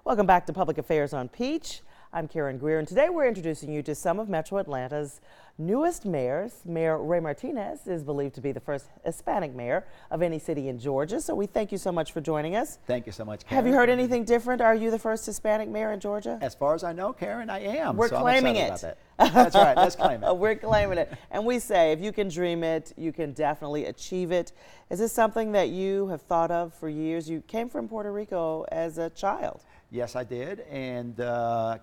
Welcome back to Public Affairs on Peach. I'm Karen Greer, and today we're introducing you to some of Metro Atlanta's newest mayors. Mayor Ray Martinez is believed to be the first Hispanic mayor of any city in Georgia, so we thank you so much for joining us. Thank you so much, Karen. Have you heard anything different? Are you the first Hispanic mayor in Georgia? As far as I know, Karen, I am. We're claiming it. About that. That's right, let's claim it. We're claiming it. And we say, if you can dream it, you can definitely achieve it. Is this something that you have thought of for years? You came from Puerto Rico as a child. Yes, I did, and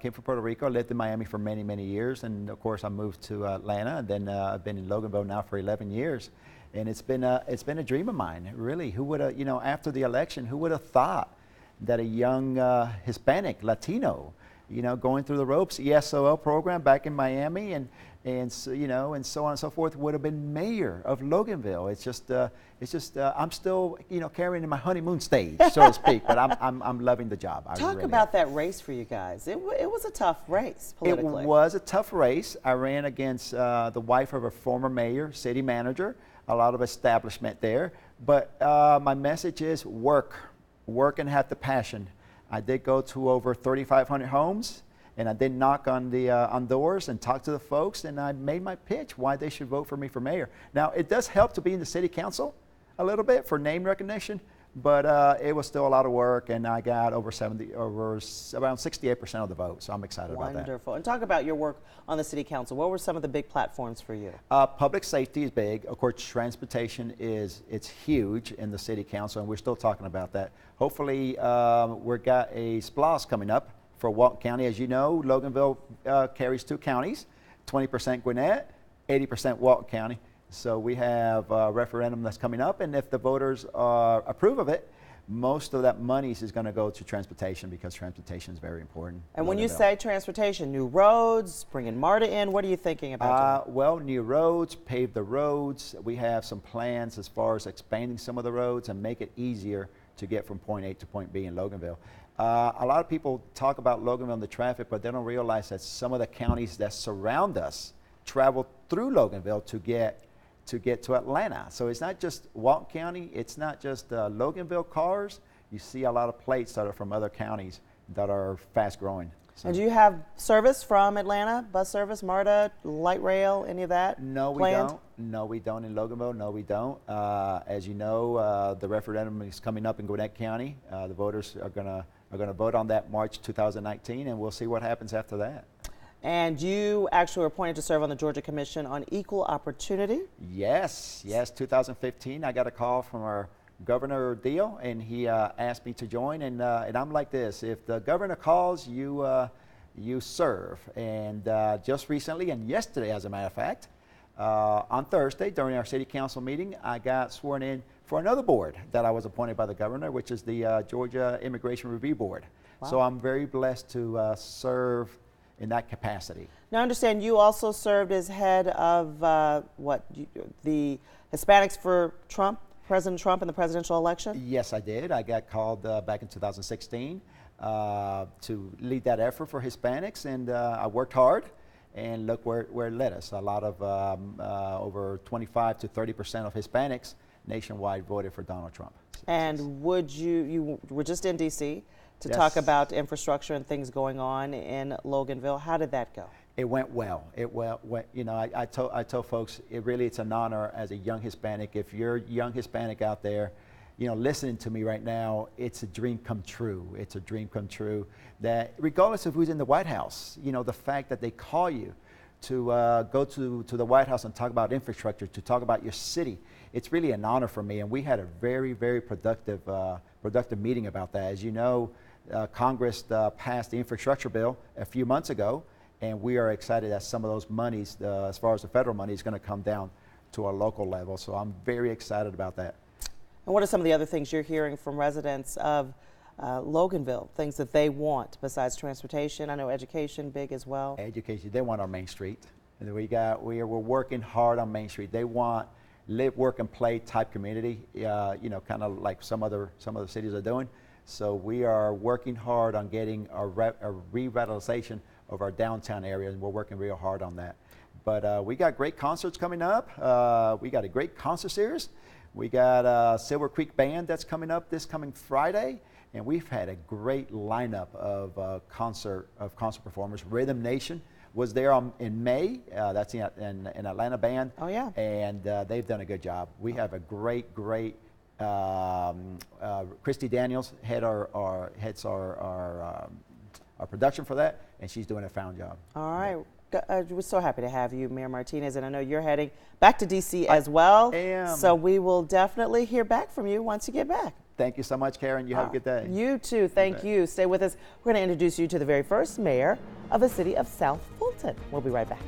came from Puerto Rico, lived in Miami for many, many years, and of course I moved to Atlanta, and then I've been in Loganville now for 11 years, and it's been a dream of mine, really. Who would have, after the election, who would have thought that a young Hispanic, Latino, going through the ropes, ESOL program back in Miami, and so on and so forth, would have been mayor of Loganville. It's just I'm still carrying in my honeymoon stage, so to speak. But I'm loving the job. Talk about that race for you guys. It was a tough race politically. It was a tough race. I ran against the wife of a former mayor, city manager, a lot of establishment there. But my message is work and have the passion. I did go to over 3,500 homes. And I did knock on the on doors and talk to the folks, and I made my pitch why they should vote for me for mayor. Now, it does help to be in the city council a little bit for name recognition, but it was still a lot of work, and I got around 68% of the vote, so I'm excited about that. Wonderful. And talk about your work on the city council. What were some of the big platforms for you? Public safety is big. Of course, transportation it's huge in the city council, and we're still talking about that. Hopefully, we've got a SPLOS coming up for Walton County. As you know, Loganville carries two counties, 20% Gwinnett, 80% Walton County. So we have a referendum that's coming up, and if the voters approve of it, most of that money is going to go to transportation, because transportation is very important. And when you say transportation, new roads, bringing MARTA in, what are you thinking about doing? Well, new roads, pave the roads. We have some plans as far as expanding some of the roads and make it easier to get from point A to point B in Loganville. A lot of people talk about Loganville and the traffic, but they don't realize that some of the counties that surround us travel through Loganville to get to Atlanta. So it's not just Walton County, it's not just Loganville cars. You see a lot of plates that are from other counties that are fast growing. So. And do you have service from Atlanta, bus service, MARTA, light rail, any of that? No, planned? We don't. No, we don't in Loganville. No, we don't. As you know, the referendum is coming up in Gwinnett County. The voters are going to vote on that March 2019, and we'll see what happens after that. And you actually were appointed to serve on the Georgia Commission on Equal Opportunity? Yes, 2015. I got a call from our governor deal, and he asked me to join, and I'm like this: if the governor calls, you serve. And just recently, and yesterday, as a matter of fact, on Thursday during our city council meeting, I got sworn in for another board that I was appointed by the governor, which is the Georgia Immigration Review Board. Wow. So I'm very blessed to serve in that capacity. Now, I understand you also served as head of the Hispanics for Trump, President Trump in the presidential election? Yes, I did. I got called back in 2016 to lead that effort for Hispanics, and I worked hard, and look where it led us. A lot of over 25 to 30% of Hispanics nationwide voted for Donald Trump. And you were just in D.C. to Yes. talk about infrastructure and things going on in Loganville. How did that go? It went well. I told folks, it's an honor as a young Hispanic. If you're a young Hispanic out there, listening to me right now, it's a dream come true. It's a dream come true that regardless of who's in the White House, the fact that they call you to go to the White House and talk about infrastructure, to talk about your city, it's really an honor for me. And we had a very, very productive meeting about that. As you know, Congress passed the infrastructure bill a few months ago, and we are excited that some of those monies, as far as the federal money, is going to come down to a local level. So I'm very excited about that. And what are some of the other things you're hearing from residents of Loganville, things that they want besides transportation? I know education big as well. Education, they want our Main Street. And we're working hard on Main Street. They want live, work, and play type community, kind of like some other cities are doing. So we are working hard on getting a revitalization of our downtown area, and we're working real hard on that. But we got great concerts coming up. We got a great concert series. We got Silver Creek Band that's coming up this coming Friday. and we've had a great lineup of concert performers. Rhythm Nation was there in May. That's in Atlanta band. Oh yeah. And they've done a good job. We have a great Christy Daniels heads our production for that, and she's doing a fine job. All right. We're so happy to have you, Mayor Martinez, and I know you're heading back to D.C. as well. I am. So we will definitely hear back from you once you get back. Thank you so much, Karen. You have a good day. You too. Thank you. Stay with us. We're going to introduce you to the very first mayor of the city of South Fulton. We'll be right back.